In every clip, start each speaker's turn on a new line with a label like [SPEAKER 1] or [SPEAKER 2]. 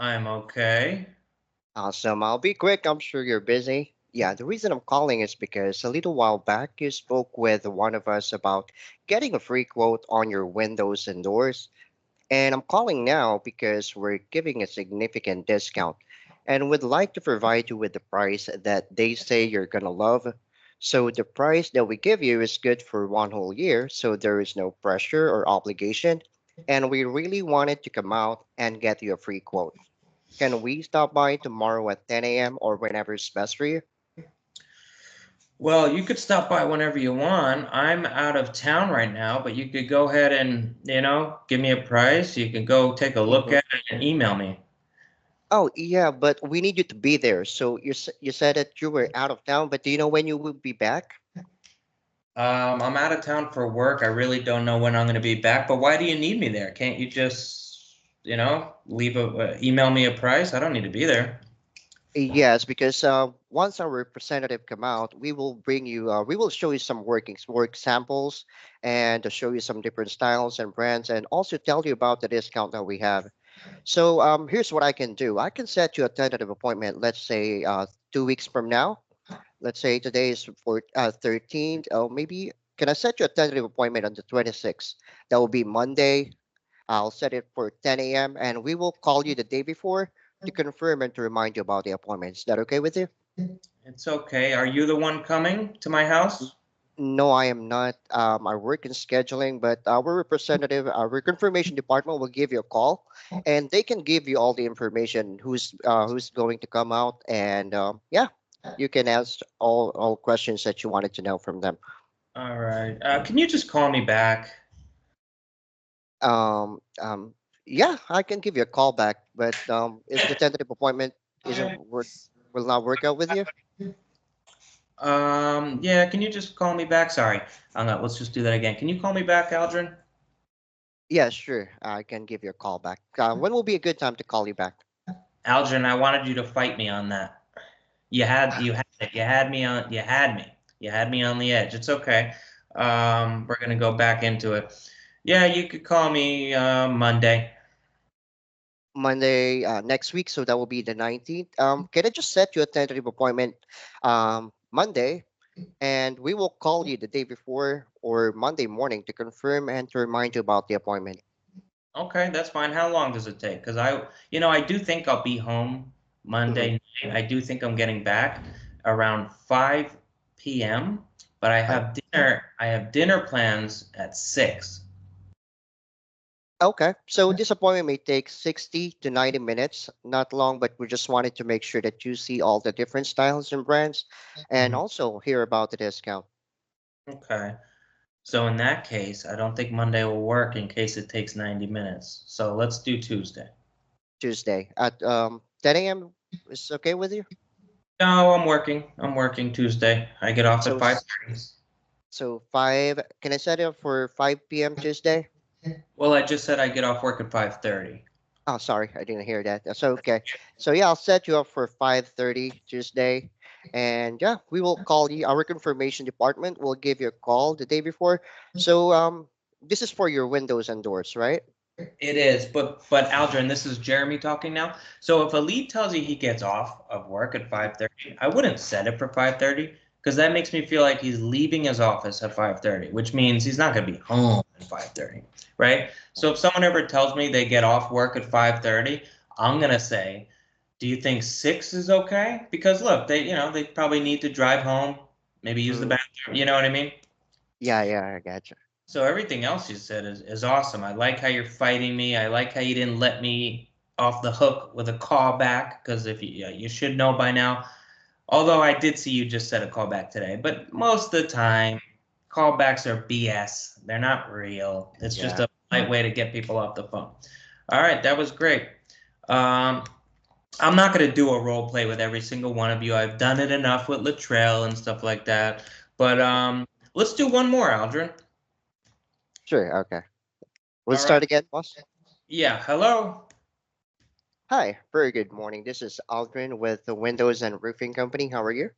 [SPEAKER 1] I'm okay.
[SPEAKER 2] Awesome. I'll be quick. I'm sure you're busy. Yeah, the reason I'm calling is because a little while back you spoke with one of us about getting a free quote on your windows and doors. And I'm calling now because we're giving a significant discount and would like to provide you with the price that they say you're going to love. So the price that we give you is good for 1 whole year, so there is no pressure or obligation. And we really wanted to come out and get you a free quote. Can we stop by tomorrow at 10 a.m. or whenever it's best for you?
[SPEAKER 1] Well, you could stop by whenever you want. I'm out of town right now, but you could go ahead and, give me a price. You can go take a look
[SPEAKER 2] Mhm.
[SPEAKER 1] at it and email me.
[SPEAKER 2] Oh, yeah, but we need you to be there. So you said that you were out of town, but do you know when you will be back?
[SPEAKER 1] I'm out of town for work. I really don't know when I'm going to be back, but why do you need me there? Can't you just, leave email me a price? I don't need to be there.
[SPEAKER 2] Yes, because once our representative come out, we will show you some work samples and to show you some different styles and brands, and also tell you about the discount that we have. So here's what I can do. I can set you a tentative appointment. Let's say 2 weeks from now. Let's say today is for 13th. Oh, maybe can I set you a tentative appointment on the 26th? That will be Monday. I'll set it for 10 a.m. and we will call you the day before to confirm and to remind you about the appointment. Is that okay with you?
[SPEAKER 1] It's okay. Are you the one coming to my
[SPEAKER 2] N-
[SPEAKER 1] house?
[SPEAKER 2] No, I am not. I work in scheduling, but our representative, our confirmation department will give you a call, and they can give you all the information who's going to come out, and yeah, you can ask all questions that you wanted to know from them.
[SPEAKER 1] All right. Can you just call me back?
[SPEAKER 2] Um, um, yeah, I can give you a call back, but if the tentative appointment isn't work will not work out with you.
[SPEAKER 1] Yeah, can you just call me back? Sorry. Let's just do that again. Can you call me back, Aldrin?
[SPEAKER 2] Yeah, sure. I can give you a call back. When will be a good time to call you back?
[SPEAKER 1] Aldrin, I wanted you to fight me on that. You had it. You had me on the edge. It's okay. We're gonna go back into it. Yeah, you could call me Monday.
[SPEAKER 2] Monday next week, so that will be the 19th. Can I just set you a tentative appointment Monday, and we will call you the day before or Monday morning to confirm and to remind you about the appointment.
[SPEAKER 1] Okay, that's fine. How long does it take? Because I do think I'll be home
[SPEAKER 2] Mhm.
[SPEAKER 1] Monday night. I do think I'm getting back around 5 p.m., but
[SPEAKER 2] Right.
[SPEAKER 1] I have dinner plans at 6.
[SPEAKER 2] Okay, so this appointment may take 60 to 90 minutes, not long, but we just wanted to make sure that you see all the different styles and brands and
[SPEAKER 1] Mhm.
[SPEAKER 2] also hear about the discount.
[SPEAKER 1] Okay. So in that case, I don't think Monday will work in case it takes 90 minutes. So let's do Tuesday.
[SPEAKER 2] Tuesday at 10 a.m. is okay with you?
[SPEAKER 1] No, I'm working. I'm working Tuesday. I get off at
[SPEAKER 2] So
[SPEAKER 1] 5:30.
[SPEAKER 2] so 5, can I set it up for 5 p.m. Tuesday?
[SPEAKER 1] Well, I just said I get off work at 5:30.
[SPEAKER 2] Oh, sorry, I didn't hear that. That's okay. So yeah, I'll set you up for 5:30 Tuesday, and yeah, we will call you. Our confirmation department will give you a call the day before. So this is for your windows and doors, right?
[SPEAKER 1] It is, but Aldrin, this is Jeremy talking now. So if a lead tells you he gets off of work at 5:30, I wouldn't set it for 5:30 because that makes me feel like he's leaving his office at 5:30, which means he's not going to be home at 5:30, right? So if someone ever tells me they get off work at 5:30, I'm going to say, "Do you think 6 is okay?" Because look, they probably need to drive home, maybe use the
[SPEAKER 2] Mm,
[SPEAKER 1] bathroom, you know what I mean?
[SPEAKER 2] yeah, yeah, I gotcha.
[SPEAKER 1] So everything else you said is awesome. I like how you're fighting me. I like how you didn't let me off the hook with a callback because if you should know by now. Although I did see you just set a callback today, but most of the time callbacks are BS. They're not real. It's just
[SPEAKER 2] Yeah.
[SPEAKER 1] a polite way to get people off the phone. All right, that was great. Um, I'm not going to do a role play with every single one of you. I've done it enough with Latrell and stuff like that. But let's do one more, Aldrin.
[SPEAKER 2] Sure. Okay. We'll
[SPEAKER 1] All right.
[SPEAKER 2] start again, boss.
[SPEAKER 1] Yeah, hello.
[SPEAKER 2] Hi. Very good morning. This is Aldrin with the Windows and Roofing Company. How are you?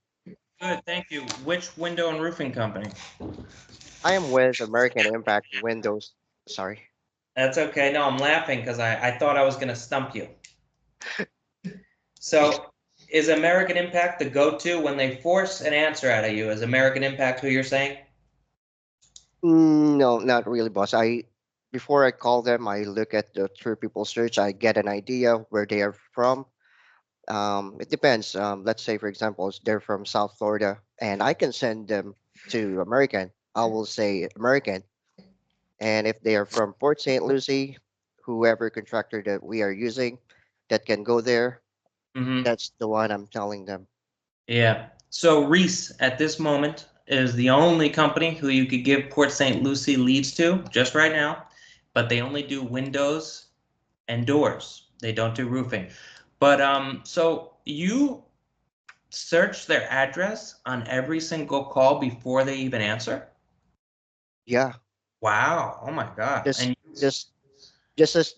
[SPEAKER 1] Good, thank you. Which window and roofing company?
[SPEAKER 2] I am with American Impact Windows. Sorry.
[SPEAKER 1] That's okay. No, I'm laughing because I thought I was going to stump you. So is American Impact the go-to when they force an answer out of you? Is American Impact who you're saying?
[SPEAKER 2] No, not really, boss. Before I call them, I look at the True People search. I get an idea where they are from. It depends. Let's say, for example, they're from South Florida, and I can send them to American. I will say American. And if they are from Port St. Lucie, whoever contractor that we are using that can go there,
[SPEAKER 1] Mm-hmm.
[SPEAKER 2] that's the one I'm telling them.
[SPEAKER 1] Yeah. So Reese, at this moment, is the only company who you could give Port St. Lucie leads to just right now, but they only do windows and doors. They don't do roofing. But so you search their address on every single call before they even answer?
[SPEAKER 2] Yeah,
[SPEAKER 1] Wow. Oh my God.
[SPEAKER 2] just
[SPEAKER 1] And
[SPEAKER 2] just just as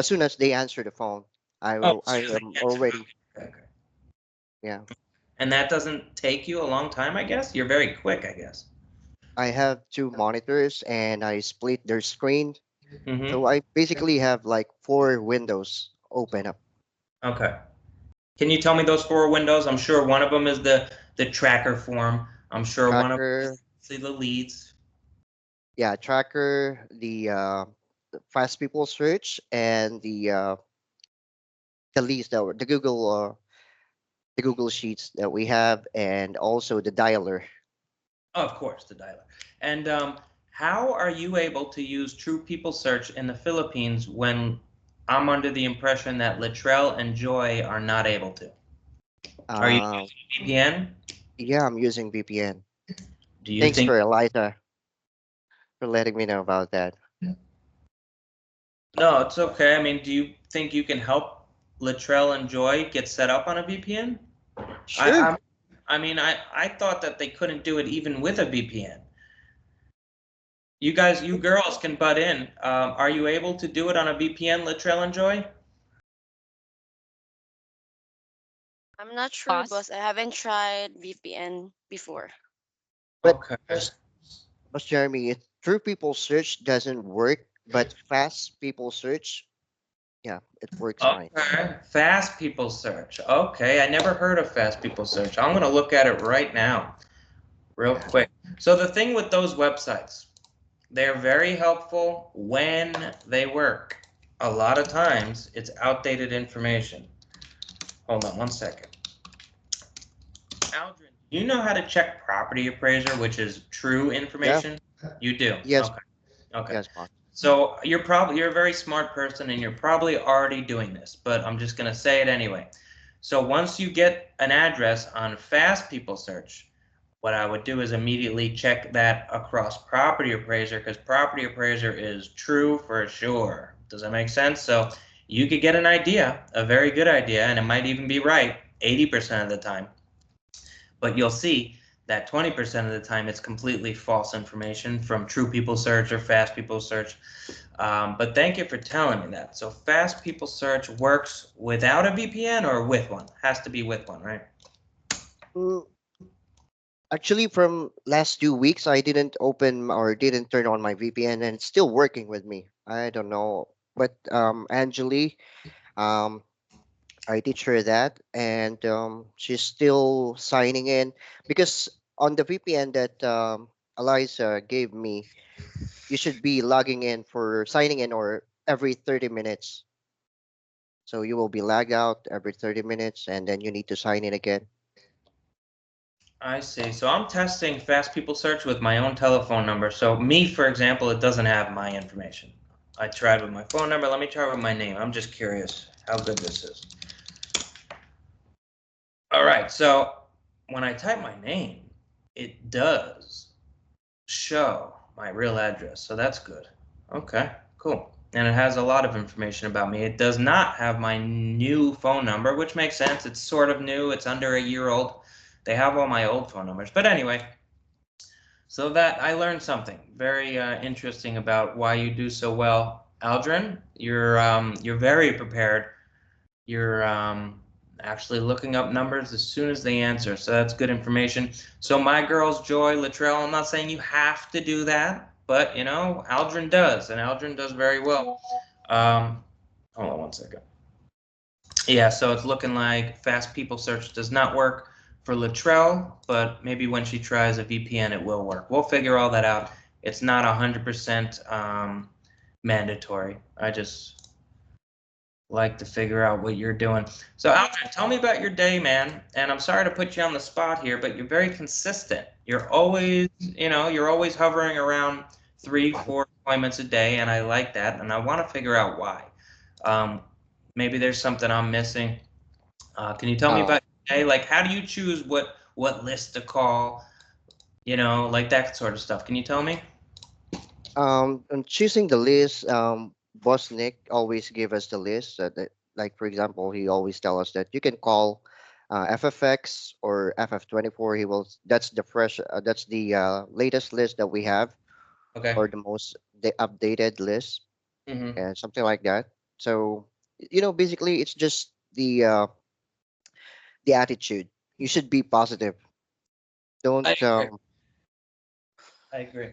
[SPEAKER 2] soon as they answer the phone,
[SPEAKER 1] oh,
[SPEAKER 2] I
[SPEAKER 1] excuse me.
[SPEAKER 2] am
[SPEAKER 1] Yes.
[SPEAKER 2] already,
[SPEAKER 1] Okay.
[SPEAKER 2] yeah.
[SPEAKER 1] And that doesn't take you a long time, I guess? You're very quick, I guess.
[SPEAKER 2] I have two monitors and I split their screen. So
[SPEAKER 1] Mm-hmm.
[SPEAKER 2] I basically have like four windows open up.
[SPEAKER 1] Okay. Can you tell me those four windows? I'm sure one of them is the tracker form. I'm sure one of them
[SPEAKER 2] Tracker,
[SPEAKER 1] is see the leads.
[SPEAKER 2] yeah, tracker, the fast people search and the leads that the Google Sheets that we have and also the dialer.
[SPEAKER 1] Oh, of course, the dialer. And how are you able to use True People Search in the Philippines when I'm under the impression that Latrell and Joy are not able to? Are you
[SPEAKER 2] Uh,
[SPEAKER 1] using VPN?
[SPEAKER 2] yeah, I'm using VPN.
[SPEAKER 1] Do you
[SPEAKER 2] Thanks
[SPEAKER 1] think?
[SPEAKER 2] for Eliza for letting me know about that.
[SPEAKER 1] No, it's okay. I mean, do you think you can help Latrell and Joy get set up on a VPN? I,
[SPEAKER 2] Sure.
[SPEAKER 1] I'm, I mean, I thought that they couldn't do it even with a VPN. You guys, you girls can butt in. Are you able to do it on a VPN, Latrell and Joy?
[SPEAKER 3] I'm not sure,
[SPEAKER 4] Boss.
[SPEAKER 3] boss. I haven't tried VPN before.
[SPEAKER 2] But
[SPEAKER 1] Okay.
[SPEAKER 2] But Jeremy, True People Search doesn't work, but Fast People Search, yeah, it works fine.
[SPEAKER 1] Okay. Fast People Search. Okay, I never heard of Fast People Search. I'm gonna look at it right now, real
[SPEAKER 2] Yeah.
[SPEAKER 1] quick. So the thing with those websites, they're very helpful when they work. A lot of times, it's outdated information. Hold on one second. Aldrin, do you know how to check property appraiser, which is true
[SPEAKER 2] Yeah.
[SPEAKER 1] information? You do.
[SPEAKER 2] Yes.
[SPEAKER 1] Okay. Okay.
[SPEAKER 2] Yes, boss.
[SPEAKER 1] So you're a very smart person and you're probably already doing this, but I'm just gonna say it anyway. So once you get an address on Fast People Search, what I would do is immediately check that across Property Appraiser because Property Appraiser is true for sure. Does that make sense? So you could get an idea, a very good idea, and it might even be right 80% of the time. But you'll see that 20% of the time it's completely false information from True People Search or Fast People Search. But thank you for telling me that. So Fast People Search works without a VPN or with one? Has to be with one, right?
[SPEAKER 2] Mm, Actually, from last 2 weeks, I didn't open or didn't turn on my VPN, and it's still working with me. I don't know, but Angeli, um, I teach her that, and she's still signing in because on the VPN that Eliza gave me, you should be logging in for signing in or every 30 minutes. So you will be lagged out every 30 minutes and then you need to sign in again.
[SPEAKER 1] I see. So I'm testing Fast People Search with my own telephone number. So me, for example, it doesn't have my information. I tried with my phone number. Let me try with my name. I'm just curious how good this is. All right. So when I type my name, it does show my real address. So that's good. Okay, cool. And it has a lot of information about me. It does not have my new phone number, which makes sense. It's sort of new. It's under a year old. They have all my old phone numbers. But anyway, so that I learned something very interesting about why you do so well. Aldrin, you're very prepared. You're actually looking up numbers as soon as they answer, so that's good information. So my girls, Joy, Latrell, I'm not saying you have to do that, but you know, Aldrin does, and Aldrin does very well. Hold on one second. Yeah, so it's looking like Fast People Search does not work for Latrell, but maybe when she tries a VPN, it will work. We'll figure all that out. It's not 100% mandatory. I just like to figure out what you're doing. So, Alfred, tell me about your day, man. And I'm sorry to put you on the spot here, but you're very consistent. You're always, you're always hovering around 3, 4 appointments a day, and I like that. And I want to figure out why. Um, maybe there's something I'm missing. Can you tell me
[SPEAKER 2] Uh,
[SPEAKER 1] about your day? Like, how do you choose what list to call? Like that sort of stuff. Can you tell me?
[SPEAKER 2] on choosing the list, Boss Nick always give us the list. Like for example, he always tell us that you can call FFX or FF24. He will. That's the fresh. That's the latest list that we have,
[SPEAKER 1] Okay.
[SPEAKER 2] or the updated list,
[SPEAKER 1] Mm-hmm.
[SPEAKER 2] and something like that. So basically, it's just the attitude. You should be positive.
[SPEAKER 1] I
[SPEAKER 2] Don't
[SPEAKER 1] agree. I agree.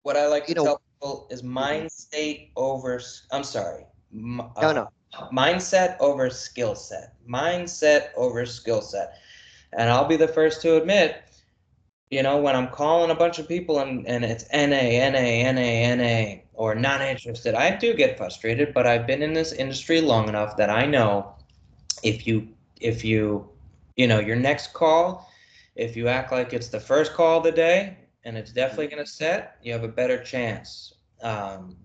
[SPEAKER 1] What I like
[SPEAKER 2] you
[SPEAKER 1] to
[SPEAKER 2] know?
[SPEAKER 1] tell people is
[SPEAKER 2] Mhm.
[SPEAKER 1] mind state over, I'm sorry,
[SPEAKER 2] No, no.
[SPEAKER 1] mindset over skill set. Mindset over skill set. And I'll be the first to admit, when I'm calling a bunch of people and it's NA, NA, NA, NA, or not interested, I do get frustrated, but I've been in this industry long enough that I know if you, if you, your next call, if you act like it's the first call of the day and it's
[SPEAKER 2] Mhm.
[SPEAKER 1] definitely going to set, you have a better chance. Um,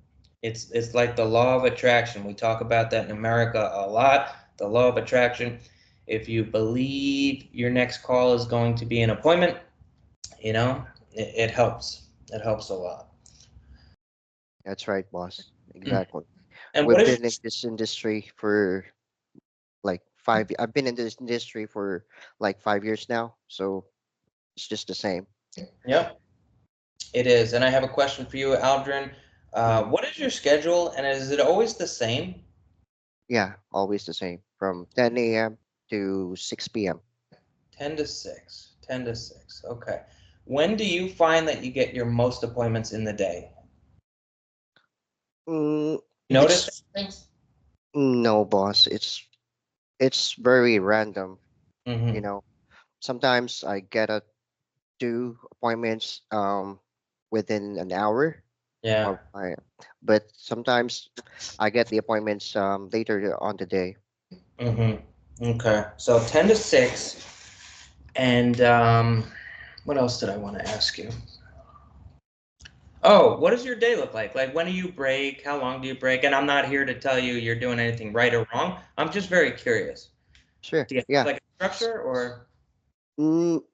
[SPEAKER 1] it's like the law of attraction. We talk about that in America a lot. The law of attraction. If you believe your next call is going to be an appointment, it helps. It helps a lot.
[SPEAKER 2] That's right, boss.
[SPEAKER 1] Mm.
[SPEAKER 2] Exactly.
[SPEAKER 1] And what
[SPEAKER 2] We've
[SPEAKER 1] is
[SPEAKER 2] been in this industry for like I've been in this industry for like 5 years now, so it's just the same.
[SPEAKER 1] Yep, it is. And I have a question for you, Aldrin.
[SPEAKER 2] Mhm.
[SPEAKER 1] What is your schedule, and is it always the same?
[SPEAKER 2] Yeah, always the same from 10 a.m. to 6 p.m.
[SPEAKER 1] 10 to 6. 10 to 6. Okay. When do you find that you get your most appointments in the day?
[SPEAKER 2] Mm,
[SPEAKER 1] Notice
[SPEAKER 2] it's
[SPEAKER 1] that things?
[SPEAKER 2] no, boss. It's very random. You
[SPEAKER 1] Mm-hmm.
[SPEAKER 2] know, sometimes I get a two appointments within an hour,
[SPEAKER 1] Yeah.
[SPEAKER 2] or but sometimes I get the appointments later on the day.
[SPEAKER 1] Mm-hmm. Okay. So 10 to 6. And what else did I want to ask you? Oh, what does your day look like? Like, when do you break? How long do you break? And I'm not here to tell you you're doing anything right or wrong. I'm just very curious.
[SPEAKER 2] Sure.
[SPEAKER 1] Do you have
[SPEAKER 2] Yeah.
[SPEAKER 1] like a structure or?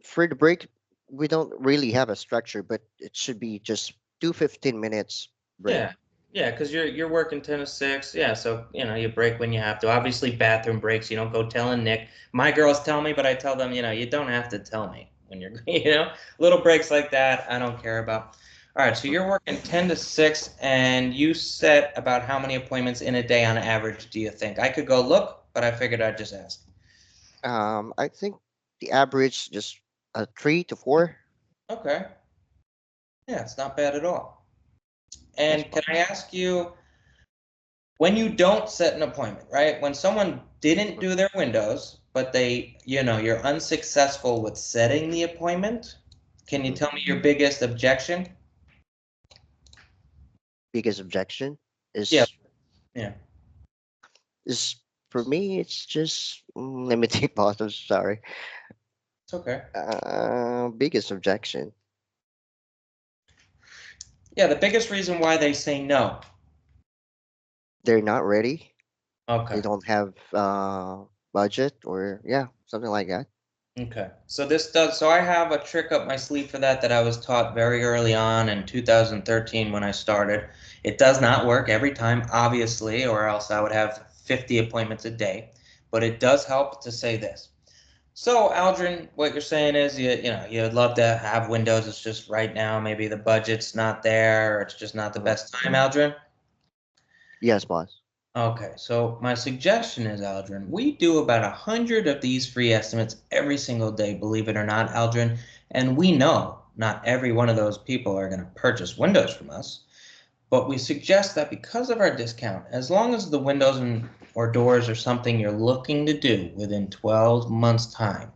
[SPEAKER 2] For the break, we don't really have a structure, but it should be just two 15 minutes break.
[SPEAKER 1] Yeah, yeah, because you're working 10 to 6. Yeah, so you break when you have to. Obviously, bathroom breaks. You don't go telling Nick. My girls tell me, but I tell them, you don't have to tell me when you're, little breaks like that. I don't care about. All right, so
[SPEAKER 2] Mhm.
[SPEAKER 1] you're working 10 to 6, and you set about how many appointments in a day on average do you think? I could go look, but I figured I'd just ask.
[SPEAKER 2] I think the average just 3 to 4.
[SPEAKER 1] Okay, yeah, it's not bad at all.
[SPEAKER 2] Yes,
[SPEAKER 1] And can
[SPEAKER 2] boss.
[SPEAKER 1] I ask you, when you don't set an appointment, right? When someone didn't
[SPEAKER 2] Mhm.
[SPEAKER 1] do their windows, but you're unsuccessful with setting the appointment, can you
[SPEAKER 2] Mhm.
[SPEAKER 1] tell me your biggest objection?
[SPEAKER 2] Biggest objection
[SPEAKER 1] Yeah,
[SPEAKER 2] is
[SPEAKER 1] yeah,
[SPEAKER 2] is for me. It's just let me think, boss. I'm sorry.
[SPEAKER 1] it's okay.
[SPEAKER 2] Biggest objection.
[SPEAKER 1] Yeah, the biggest reason why they say no.
[SPEAKER 2] They're not ready. They
[SPEAKER 1] Okay,
[SPEAKER 2] don't have budget, or yeah, something like that.
[SPEAKER 1] okay. So I have a trick up my sleeve for that I was taught very early on in 2013 when I started. It does not work every time, obviously, or else I would have 50 appointments a day, but it does help to say this. So, Aldrin, what you're saying is you'd love to have Windows. It's just right now maybe the budget's not there, or it's just not the
[SPEAKER 2] Mhm.
[SPEAKER 1] best time, Aldrin.
[SPEAKER 2] Yes, boss.
[SPEAKER 1] Okay, so my suggestion is, Aldrin, we do about 100 of these free estimates every single day, believe it or not, Aldrin. And we know not every one of those people are going to purchase Windows from us, but we suggest that because of our discount, as long as the Windows and or doors are something you're looking to do within 12 months' time,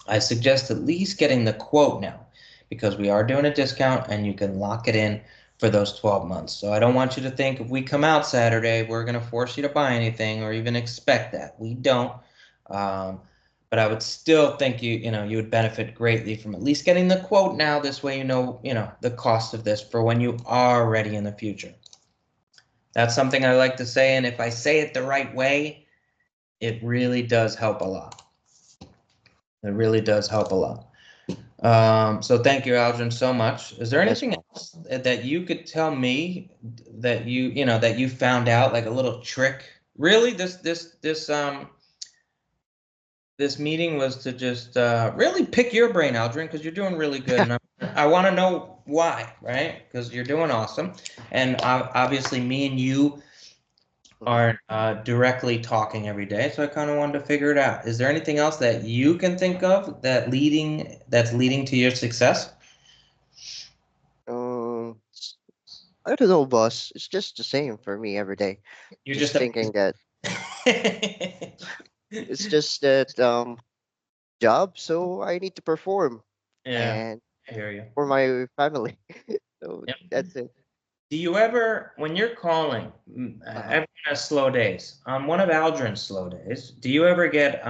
[SPEAKER 1] I suggest at least getting the quote now because we are doing a discount and you can lock it in for those 12 months. So I don't want you to think if we come out Saturday, we're going to force you to buy anything or even expect that. We don't. But I would still think you would benefit greatly from at least getting the quote now. This way, the cost of this for when you are ready in the future. That's something I like to say. And if I say it the right way, it really does help a lot. It really does help a lot. So thank you, Aldrin, so much. Is there anything else that you could tell me that you found out, like a little trick? Really, this meeting was to just really pick your brain, Aldrin, because you're doing really good, and I want to know why, right? Because you're doing awesome, and obviously me and you aren't directly talking every day, so I kind of wanted to figure it out. Is there anything else that you can think of that's leading to your success?
[SPEAKER 2] Um, I don't know, boss. It's just the same for me every day.
[SPEAKER 1] You
[SPEAKER 2] Just
[SPEAKER 1] just
[SPEAKER 2] thinking that it's just that job, so I need to perform
[SPEAKER 1] Yeah,
[SPEAKER 2] and
[SPEAKER 1] I hear you.
[SPEAKER 2] for my family. So
[SPEAKER 1] Yep.
[SPEAKER 2] that's it.
[SPEAKER 1] Do you ever, when you're calling,
[SPEAKER 2] Uh-huh.
[SPEAKER 1] everyone has slow days. On one of Aldrin's slow days, do you ever get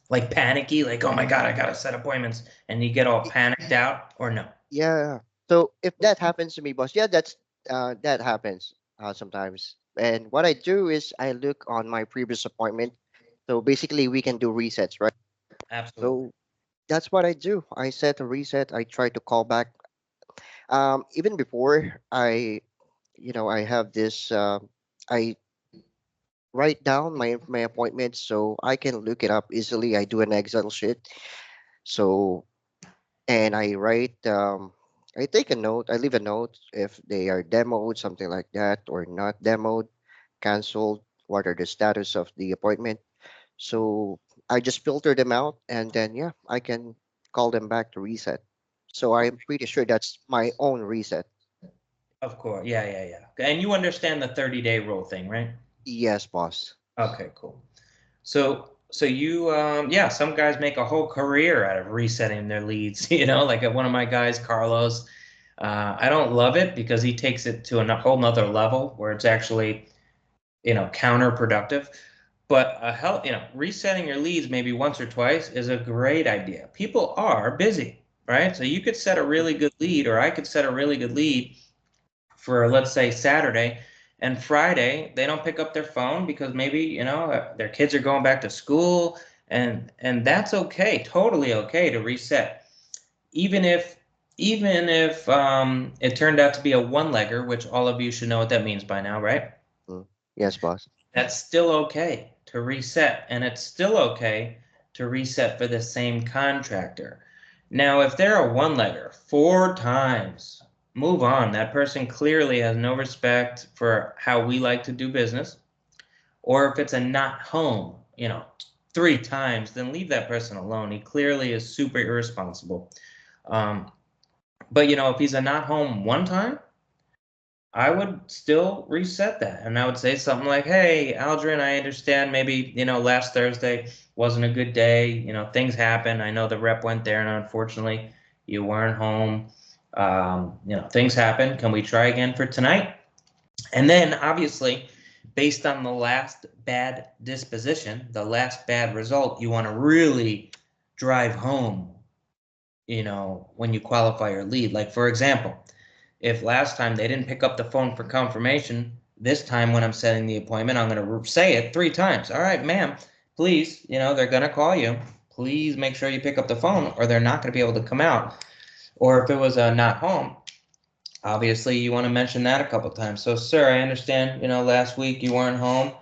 [SPEAKER 1] like panicky, like, oh my God, I gotta set appointments, and you get all panicked out, or no?
[SPEAKER 2] Yeah. So if that happens to me, boss, yeah, that happens sometimes. And what I do is I look on my previous appointment. So basically, we can do resets, right?
[SPEAKER 1] Absolutely.
[SPEAKER 2] So that's what I do. I set a reset. I try to call back. Even before I have this. I write down my appointments so I can look it up easily. I do an Excel sheet. So and I take a note. I leave a note if they are demoed, something like that, or not demoed, canceled. What are the status of the appointment? So I just filter them out, and then yeah, I can call them back to reset. So I'm pretty sure that's my own reset.
[SPEAKER 1] Of course. Yeah, yeah, yeah. And you understand the 30-day rule thing, right?
[SPEAKER 2] Yes, boss.
[SPEAKER 1] Okay, cool. So you, yeah, some guys make a whole career out of resetting their leads, like one of my guys, Carlos. I don't love it because he takes it to a whole nother level where it's actually, counterproductive. But resetting your leads maybe once or twice is a great idea. People are busy, right? So you could set a really good lead, or I could set a really good lead for, let's say, Saturday, and Friday they don't pick up their phone because maybe their kids are going back to school, and that's okay, totally okay to reset, even if it turned out to be a one-legger, which all of you should know what that means by now, right?
[SPEAKER 2] Mm. Yes, boss.
[SPEAKER 1] That's still okay to reset, and it's still okay to reset for the same contractor. Now, if they're a one-legger 4 times, move on. That person clearly has no respect for how we like to do business. Or if it's a not home, 3 times, then leave that person alone. He clearly is super irresponsible. But if he's a not home one time, I would still reset that. And I would say something like, hey, Aldrin, I understand maybe, last Thursday wasn't a good day. Things happen. I know the rep went there and unfortunately you weren't home. Things happen. Can we try again for tonight? And then obviously, based on the last bad disposition, the last bad result, you want to really drive home, when you qualify your lead. Like, for example, if last time they didn't pick up the phone for confirmation, this time when I'm setting the appointment, I'm going to say it 3 times. All right, ma'am, please, they're going to call you. Please make sure you pick up the phone or they're not going to be able to come out. Or if it was not home, obviously you want to mention that a couple times. So, sir, I understand, last week you weren't home.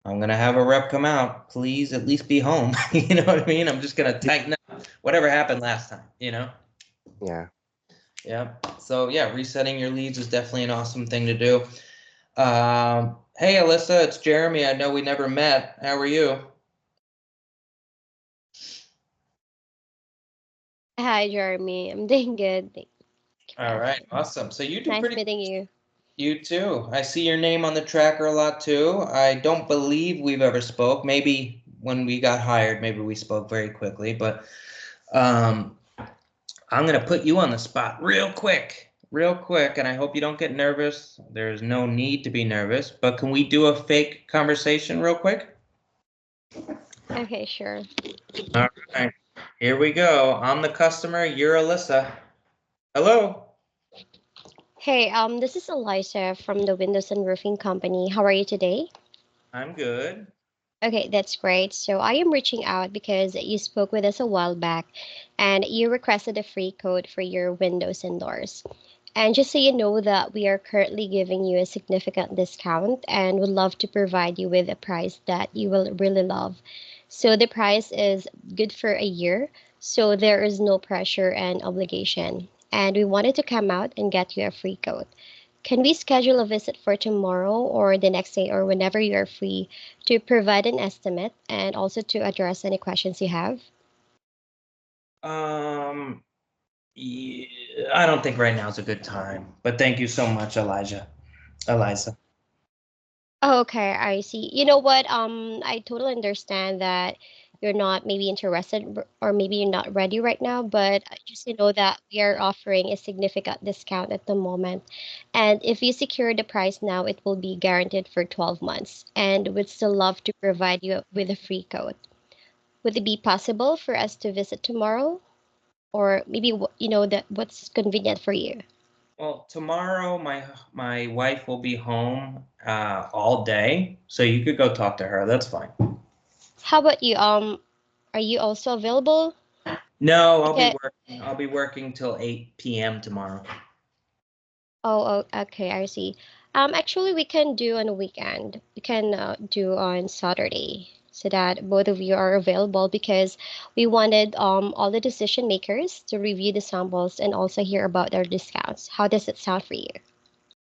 [SPEAKER 1] I'm going to have a rep come out. Please at least be home. You know what I mean? I'm just going to tighten up whatever happened last time.
[SPEAKER 2] Yeah.
[SPEAKER 1] Yeah. So yeah, resetting your leads is definitely an awesome thing to do. Hey, Alyssa, it's Jeremy. I know we never met. How are you?
[SPEAKER 4] Hi, Jeremy. I'm doing good.
[SPEAKER 1] All
[SPEAKER 4] For
[SPEAKER 1] right,
[SPEAKER 4] asking.
[SPEAKER 1] awesome. So you do
[SPEAKER 4] Nice
[SPEAKER 1] pretty.
[SPEAKER 4] meeting you.
[SPEAKER 1] You too. I see your name on the tracker a lot too. I don't believe we've ever spoke. Maybe when we got hired, maybe we spoke very quickly, but um, I'm gonna put you on the spot real quick, and I hope you don't get nervous. There's no need to be nervous, but can we do a fake conversation real quick?
[SPEAKER 4] Okay, sure.
[SPEAKER 1] All right, here we go. I'm the customer, you're Alyssa. Hello.
[SPEAKER 4] Hey, this is Eliza from the Windows and Roofing Company. How are you today?
[SPEAKER 1] I'm good.
[SPEAKER 4] Okay, that's great. So I am reaching out because you spoke with us a while back and you requested a free code for your windows and doors. And just so you know that we are currently giving you a significant discount and would love to provide you with a price that you will really love. So the price is good for a year, so there is no pressure and obligation. And we wanted to come out and get you a free code. Can we schedule a visit for tomorrow or the next day or whenever you are free to provide an estimate and also to address any questions you have?
[SPEAKER 1] Um, yeah, I don't think right now is a good time, but thank you so much, Eliza.
[SPEAKER 4] Oh, okay, I see. You know what? I totally understand that you're not maybe interested or maybe you're not ready right now, but just to know that we are offering a significant discount at the moment. And if you secure the price now, it will be guaranteed for 12 months and would still love to provide you with a free code. Would it be possible for us to visit tomorrow? Or maybe that what's convenient for you?
[SPEAKER 1] Well, tomorrow my wife will be home all day, so you could go talk to her. That's fine.
[SPEAKER 4] How about you? Are you also available?
[SPEAKER 1] No, I'll be
[SPEAKER 4] Okay.
[SPEAKER 1] working. I'll be working till 8 p.m. tomorrow.
[SPEAKER 4] Okay, I see. Actually, we can do on a weekend. We can do on Saturday so that both of you are available because we wanted all the decision makers to review the samples and also hear about their discounts. How does it sound for you?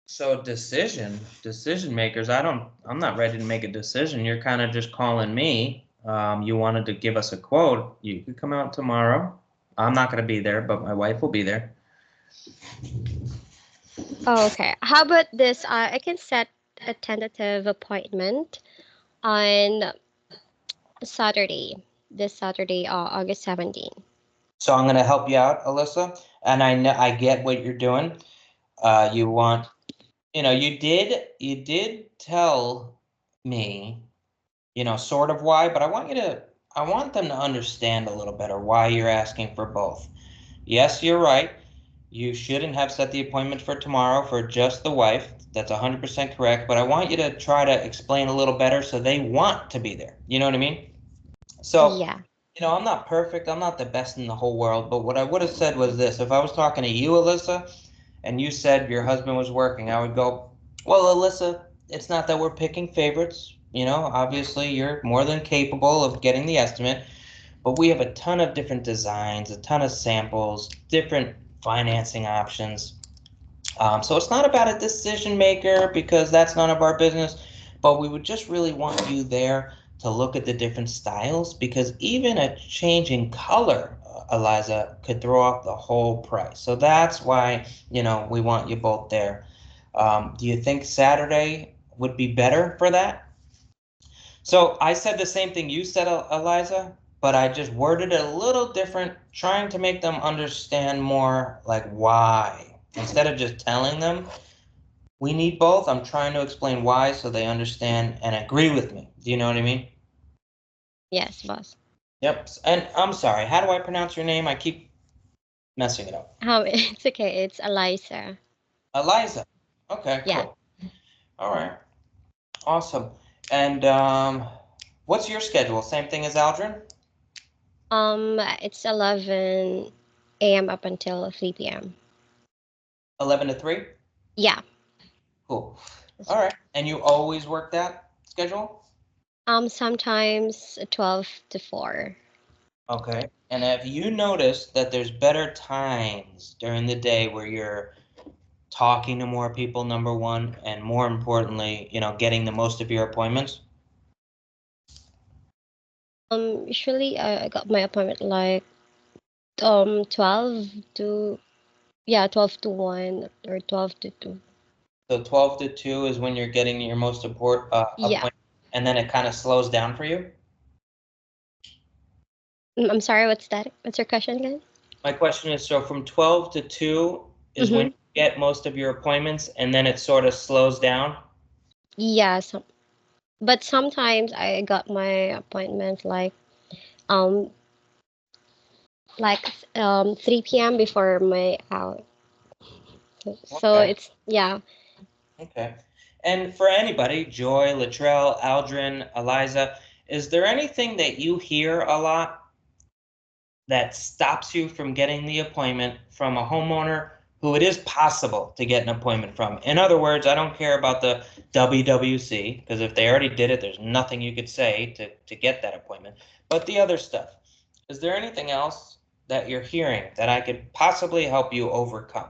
[SPEAKER 1] So decision makers. I'm not ready to make a decision. You're kind of just calling me. You wanted to give us a quote. You could come out tomorrow. I'm not going to be there, but my wife will be there.
[SPEAKER 4] Oh, okay. How about this? I can set a tentative appointment on Saturday, this Saturday, August 17th.
[SPEAKER 1] So I'm going to help you out, Alyssa, and I get what you're doing. You want, you did tell me, sort of why, but I want them to understand a little better why you're asking for both. Yes, you're right. You shouldn't have set the appointment for tomorrow for just the wife. That's 100% correct, but I want you to try to explain a little better so they want to be there. You know what I mean? So,
[SPEAKER 4] Yeah.
[SPEAKER 1] I'm not perfect. I'm not the best in the whole world, but what I would have said was this. If I was talking to you, Alyssa, and you said your husband was working, I would go, well, Alyssa, it's not that we're picking favorites. Obviously you're more than capable of getting the estimate, but we have a ton of different designs, a ton of samples, different financing options. So it's not about a decision maker because that's none of our business, but we would just really want you there to look at the different styles because even a change in color, Eliza, could throw off the whole price. So that's why, we want you both there. Do you think Saturday would be better for that? So I said the same thing you said, Eliza, but I just worded it a little different, trying to make them understand more like why. Instead of just telling them we need both, I'm trying to explain why so they understand and agree with me. Do you know what I mean?
[SPEAKER 4] Yes, boss.
[SPEAKER 1] Yep. And I'm sorry, how do I pronounce your name? I keep messing it up.
[SPEAKER 4] It's okay. It's Eliza.
[SPEAKER 1] Eliza. Okay,
[SPEAKER 4] Yeah.
[SPEAKER 1] cool. All right. Awesome. And what's your schedule? Same thing as Aldrin?
[SPEAKER 4] It's 11 a.m. up until 3 p.m.
[SPEAKER 1] 11 to 3?
[SPEAKER 4] Yeah.
[SPEAKER 1] Cool.
[SPEAKER 4] That's
[SPEAKER 1] All
[SPEAKER 4] right.
[SPEAKER 1] right. And you always work that schedule?
[SPEAKER 4] Sometimes 12 to 4.
[SPEAKER 1] Okay. And have you noticed that there's better times during the day where you're talking to more people, number one, and more importantly, getting the most of your appointments?
[SPEAKER 4] Usually I got my appointment like 12 to 12 to 1 or 12 to 2.
[SPEAKER 1] So 12 to 2 is when you're getting your most important
[SPEAKER 4] Yeah.
[SPEAKER 1] appointment, and then it kind of slows down for you?
[SPEAKER 4] I'm sorry, what's that? What's your question again?
[SPEAKER 1] My question is, so from 12 to 2 is when you get most of your appointments, and then it sort of slows down?
[SPEAKER 4] Yeah, but sometimes I got my appointment um 3 p.m. before my out. So
[SPEAKER 1] Okay.
[SPEAKER 4] it's yeah.
[SPEAKER 1] Okay. And for anybody, Joy, Latrell, Aldrin, Eliza, is there anything that you hear a lot that stops you from getting the appointment from a homeowner who it is possible to get an appointment from? In other words, I don't care about the WWC, because if they already did it, there's nothing you could say to get that appointment. But the other stuff, is there anything else that you're hearing that I could possibly help you overcome?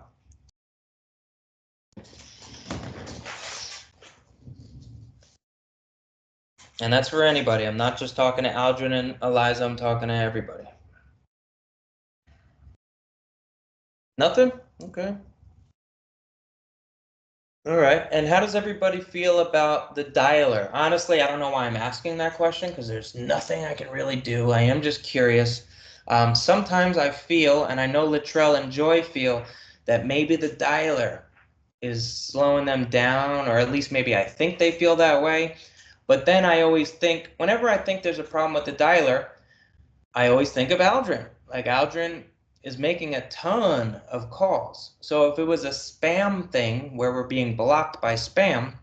[SPEAKER 1] And that's for anybody. I'm not just talking to Aldrin and Eliza, I'm talking to everybody. Nothing? Okay. All right. And how does everybody feel about the dialer? Honestly, I don't know why I'm asking that question because there's nothing I can really do. I am just curious. Sometimes I feel, and I know Latrell and Joy feel, that maybe the dialer is slowing them down, or at least maybe I think they feel that way. But then I always think, whenever I think there's a problem with the dialer, I always think of Aldrin. Like Aldrin is making a ton of calls. So if it was a spam thing where we're being blocked by spam,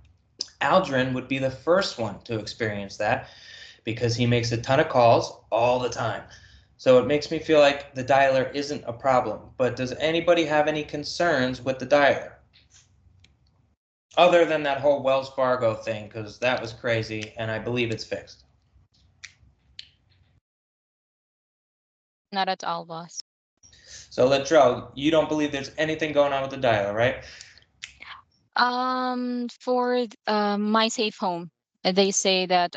[SPEAKER 1] Aldrin would be the first one to experience that because he makes a ton of calls all the time. So it makes me feel like the dialer isn't a problem. But does anybody have any concerns with the dialer? Other than that whole Wells Fargo thing, because that was crazy and I believe it's fixed.
[SPEAKER 5] Not at all, boss.
[SPEAKER 1] So Latrell, you don't believe there's anything going on with the dialer, right?
[SPEAKER 5] For My Safe Home, they say that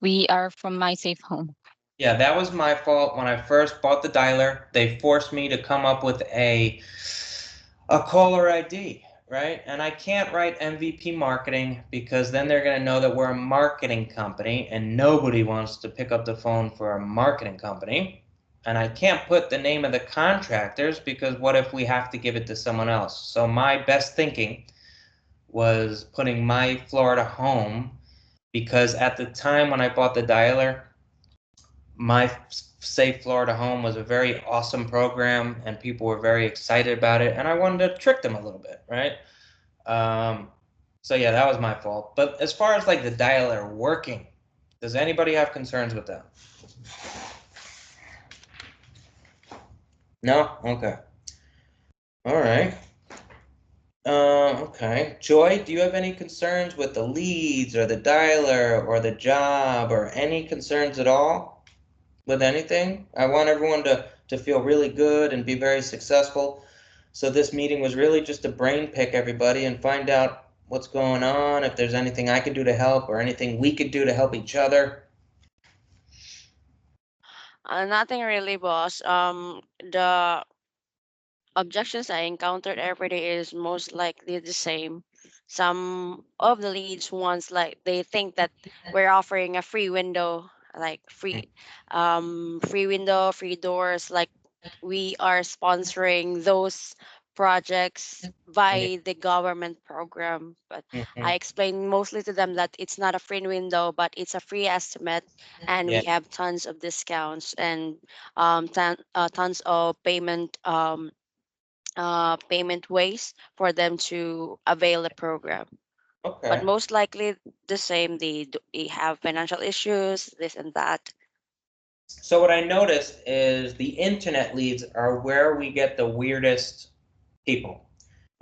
[SPEAKER 5] we are from My Safe Home.
[SPEAKER 1] Yeah, that was my fault. When I first bought the dialer, they forced me to come up with a caller ID, right? And I can't write MVP marketing because then they're going to know that we're a marketing company and nobody wants to pick up the phone for a marketing company. And I can't put the name of the contractors because what if we have to give it to someone else? So my best thinking was putting My Florida Home because at the time when I bought the dialer, My Safe Florida Home was a very awesome program and people were very excited about it, and I wanted to trick them a little bit, right? So yeah, that was my fault. But as far as like the dialer working, does anybody have concerns with that? No? Okay. All right. Okay. Joy, do you have any concerns with the leads or the dialer or the job or any concerns at all with anything? I want everyone to feel really good and be very successful. So this meeting was really just to brain pick everybody and find out what's going on, if there's anything I could do to help or anything we could do to help each other.
[SPEAKER 3] Nothing really, boss. The objections I encountered every day is most likely the same. Some of the leads ones like they think that we're offering a free window, like free window, free doors, like we are sponsoring those projects
[SPEAKER 1] Yeah.
[SPEAKER 3] by the government program. But I
[SPEAKER 1] Mhm.
[SPEAKER 3] explained mostly to them that it's not a free window, but it's a free estimate, and
[SPEAKER 1] Yeah.
[SPEAKER 3] we have tons of discounts and tons of payment ways for them to avail the program. But
[SPEAKER 1] Okay.
[SPEAKER 3] most likely the same. They have financial issues, this and that.
[SPEAKER 1] So what I noticed is the internet leads are where we get the weirdest people.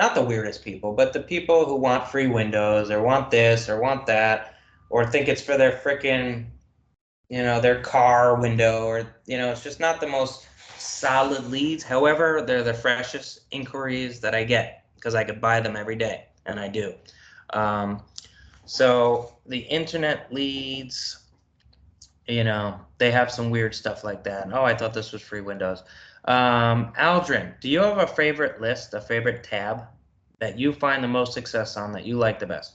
[SPEAKER 1] Not the weirdest people, but the people who want free windows or want this or want that or think it's for their frickin', their car window or, it's just not the most solid leads. However, they're the freshest inquiries that I get because I could buy them every day, and I do. So the internet leads, they have some weird stuff like that. Oh, I thought this was free windows. Aldrin, do you have a favorite list, a favorite tab that you find the most success on, that you like the best?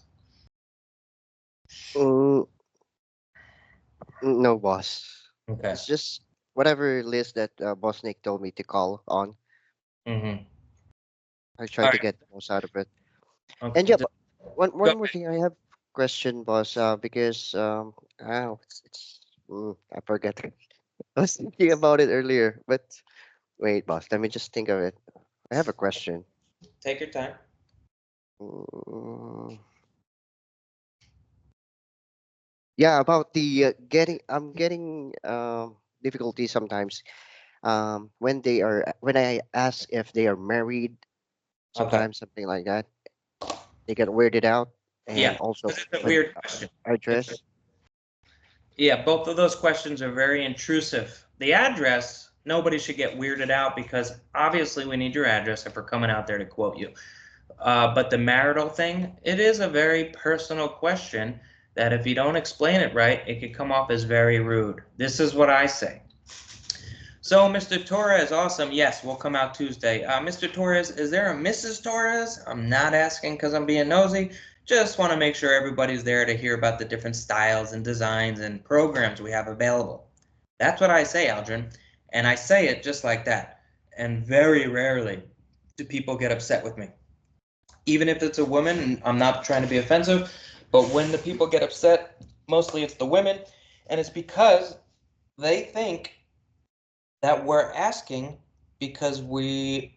[SPEAKER 2] Mm, no, boss.
[SPEAKER 1] Okay.
[SPEAKER 2] It's just whatever list that Boss Nick told me to call on.
[SPEAKER 1] Mm-hmm.
[SPEAKER 2] I try
[SPEAKER 1] All
[SPEAKER 2] to
[SPEAKER 1] right.
[SPEAKER 2] get the most out of it. And
[SPEAKER 1] Okay.
[SPEAKER 2] yeah, but
[SPEAKER 1] Go
[SPEAKER 2] one more thing I have question, boss. Because I forget. I was thinking about it earlier, but wait, boss. Let me just think of it. I have a question.
[SPEAKER 1] Take your time.
[SPEAKER 2] Mm, yeah, about the I'm getting difficulty sometimes. When when I ask if they are married,
[SPEAKER 1] Okay.
[SPEAKER 2] sometimes something like that, they get weirded out, and
[SPEAKER 1] Yeah,
[SPEAKER 2] also
[SPEAKER 1] because it's a
[SPEAKER 2] with
[SPEAKER 1] weird question.
[SPEAKER 2] address.
[SPEAKER 1] Yeah, both of those questions are very intrusive. The address, nobody should get weirded out because obviously we need your address if we're coming out there to quote you. But the marital thing, it is a very personal question that if you don't explain it right, it could come off as very rude. This is what I say. So, Mr. Torres, awesome. Yes, we'll come out Tuesday. Mr. Torres, is there a Mrs. Torres? I'm not asking because I'm being nosy. Just want to make sure everybody's there to hear about the different styles and designs and programs we have available. That's what I say, Aldrin. And I say it just like that. And very rarely do people get upset with me. Even if it's a woman, and I'm not trying to be offensive, but when the people get upset, mostly it's the women. And it's because they think that we're asking because we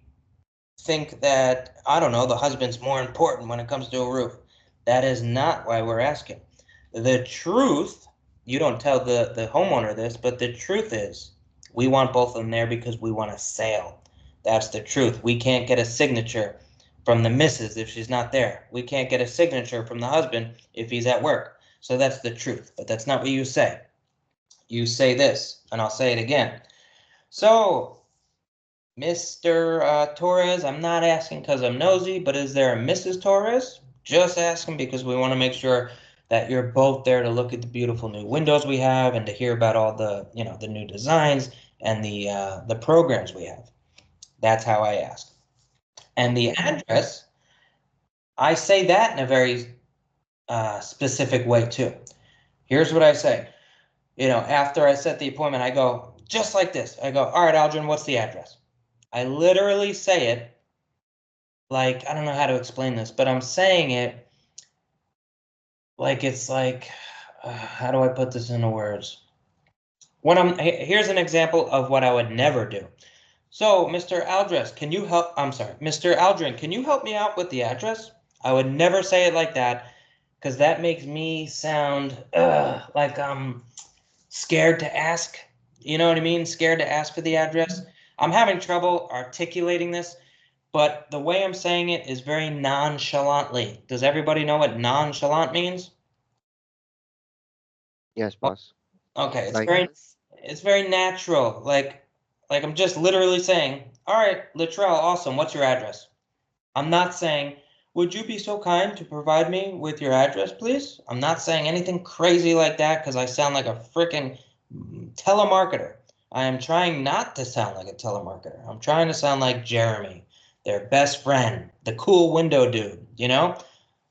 [SPEAKER 1] think that, I don't know, the husband's more important when it comes to a roof. That is not why we're asking. The truth, you don't tell the homeowner this, but the truth is we want both of them there because we want a sale. That's the truth. We can't get a signature from the missus if she's not there. We can't get a signature from the husband if he's at work. So that's the truth, but that's not what you say. You say this, and I'll say it again. So, Mr. Torres, I'm not asking because I'm nosy, but is there a Mrs. Torres? Just asking because we want to make sure that you're both there to look at the beautiful new windows we have and to hear about all the, the new designs and the programs we have. That's how I ask. And the address, I say that in a very specific way too. Here's what I say. After I set the appointment, I go just like this. I go, all right, Aldrin, what's the address? I literally say it like, I don't know how to explain this, but I'm saying it like it's like, how do I put this into words? Here's an example of what I would never do. So, Mr. Aldrin, can you help? I'm sorry, Mr. Aldrin, can you help me out with the address? I would never say it like that because that makes me sound like I'm scared to ask. You know what I mean? Scared to ask for the address. I'm having trouble articulating this, but the way I'm saying it is very nonchalantly. Does everybody know what nonchalant means?
[SPEAKER 2] Yes,
[SPEAKER 1] Well,
[SPEAKER 2] boss.
[SPEAKER 1] okay,
[SPEAKER 2] Like
[SPEAKER 1] it's very natural. Like I'm just literally saying, "All right, Littrell, awesome. What's your address?" I'm not saying, "Would you be so kind to provide me with your address, please?" I'm not saying anything crazy like that because I sound like a freaking telemarketer. I am trying not to sound like a telemarketer. I'm trying to sound like Jeremy, their best friend, the cool window dude, you know?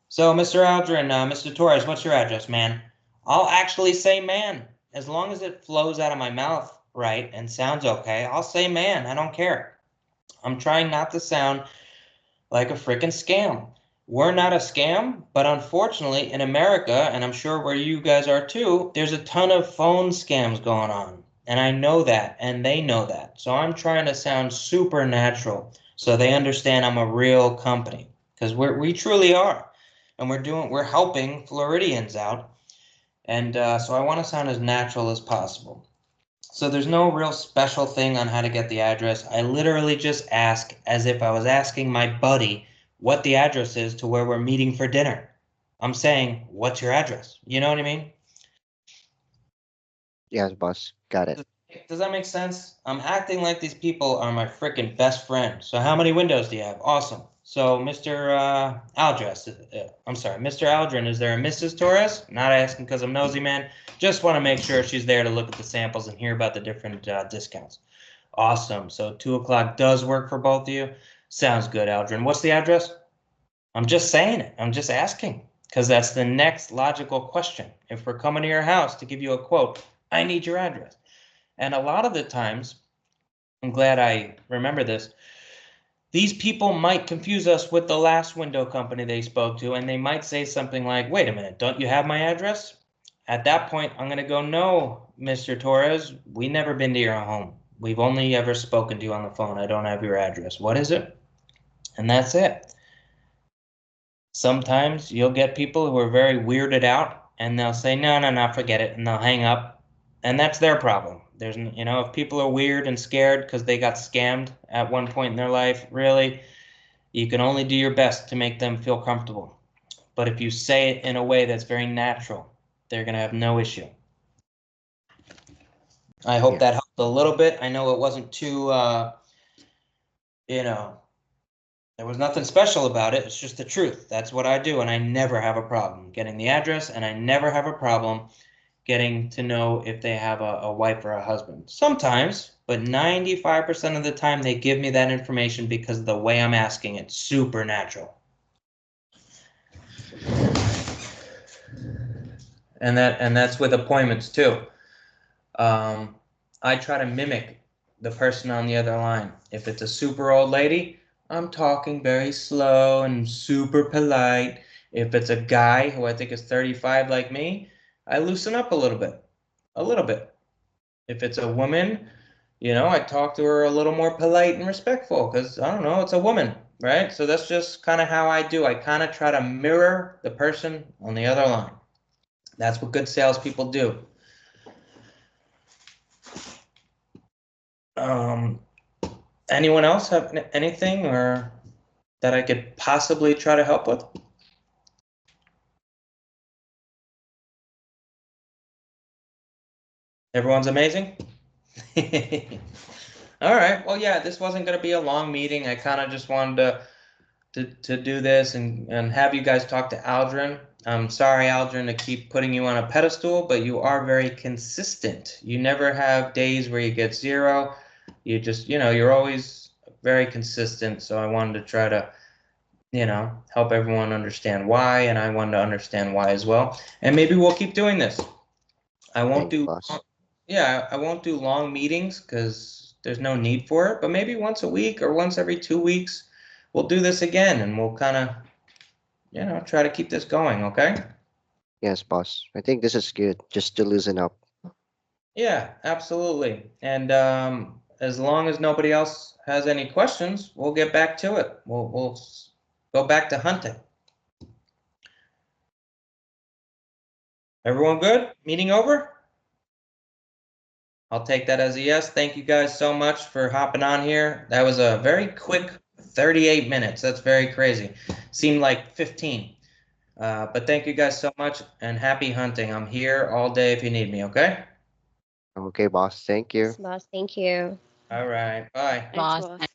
[SPEAKER 1] So, Mr. Aldrin, Mr. Torres, what's your address, man? I'll actually say man. As long as it flows out of my mouth right and sounds okay, I'll say man. I don't care. I'm trying not to sound like a freaking scam. We're not a scam, but unfortunately in America, and I'm sure where you guys are too, there's a ton of phone scams going on. And I know that, and they know that. So I'm trying to sound supernatural so they understand I'm a real company because we truly are. And we're helping Floridians out. And so I want to sound as natural as possible. So there's no real special thing on how to get the address. I literally just ask as if I was asking my buddy what the address is to where we're meeting for dinner. I'm saying, what's your address? You know what I mean?
[SPEAKER 2] yes, boss. Got it.
[SPEAKER 1] Does that make sense? I'm acting like these people are my freaking best friend. So how many windows do you have? Awesome. So Mr. I'm sorry, Mr. Aldrin, is there a Mrs. Torres? Not asking because I'm nosy, man. Just want to make sure she's there to look at the samples and hear about the different discounts. Awesome. So 2 o'clock does work for both of you. Sounds good, Aldrin. What's the address? I'm just saying it. I'm just asking because that's the next logical question. If we're coming to your house to give you a quote, I need your address. And a lot of the times, I'm glad I remember this. These people might confuse us with the last window company they spoke to, and they might say something like, wait a minute, don't you have my address? At that point, I'm going to go, no, Mr. Torres, we never been to your home. We've only ever spoken to you on the phone. I don't have your address. What is it? And that's it. Sometimes you'll get people who are very weirded out and they'll say, no, forget it. And they'll hang up. And that's their problem. There's, if people are weird and scared because they got scammed at one point in their life, really, you can only do your best to make them feel comfortable. But if you say it in a way that's very natural, they're going to have no issue. I hope that helped a little bit. I know it wasn't too, there was nothing special about it. It's just the truth. That's what I do. And I never have a problem getting the address, and I never have a problem getting to know if they have a wife or a husband. Sometimes, but 95% of the time they give me that information because of the way I'm asking it. Supernatural. And that's with appointments too. I try to mimic the person on the other line. If it's a super old lady, I'm talking very slow and super polite. If it's a guy who I think is 35 like me, I loosen up a little bit. If it's a woman, I talk to her a little more polite and respectful because, I don't know, it's a woman, right? So that's just kind of how I do. I kind of try to mirror the person on the other line. That's what good salespeople do. Anyone else have anything or that I could possibly try to help with? Everyone's amazing? All right. Well, yeah, this wasn't going to be a long meeting. I kind of just wanted to do this and have you guys talk to Aldrin. I'm sorry, Aldrin, to keep putting you on a pedestal, but you are very consistent. You never have days where you get 0. You just, you're always very consistent. So I wanted to try to, help everyone understand why, and I wanted to understand why as well. And maybe we'll keep doing this. I won't do, I won't do long meetings because there's no need for it, but maybe once a week or once every 2 weeks, we'll do this again and we'll kind of, try to keep this going, okay?
[SPEAKER 2] Yes, boss. I think this is good, just to loosen up.
[SPEAKER 1] Yeah, absolutely. And as long as nobody else has any questions, we'll get back to it. We'll go back to hunting. Everyone good? Meeting over? I'll take that as a yes. Thank you guys so much for hopping on here. That was a very quick 38 minutes. That's very crazy. Seemed like 15. But thank you guys so much and happy hunting. I'm here all day if you need me, okay?
[SPEAKER 2] Okay, boss. Thank you.
[SPEAKER 4] Yes, boss. Thank you.
[SPEAKER 1] All right. Bye.
[SPEAKER 3] Thanks,
[SPEAKER 5] Boss.
[SPEAKER 3] boss.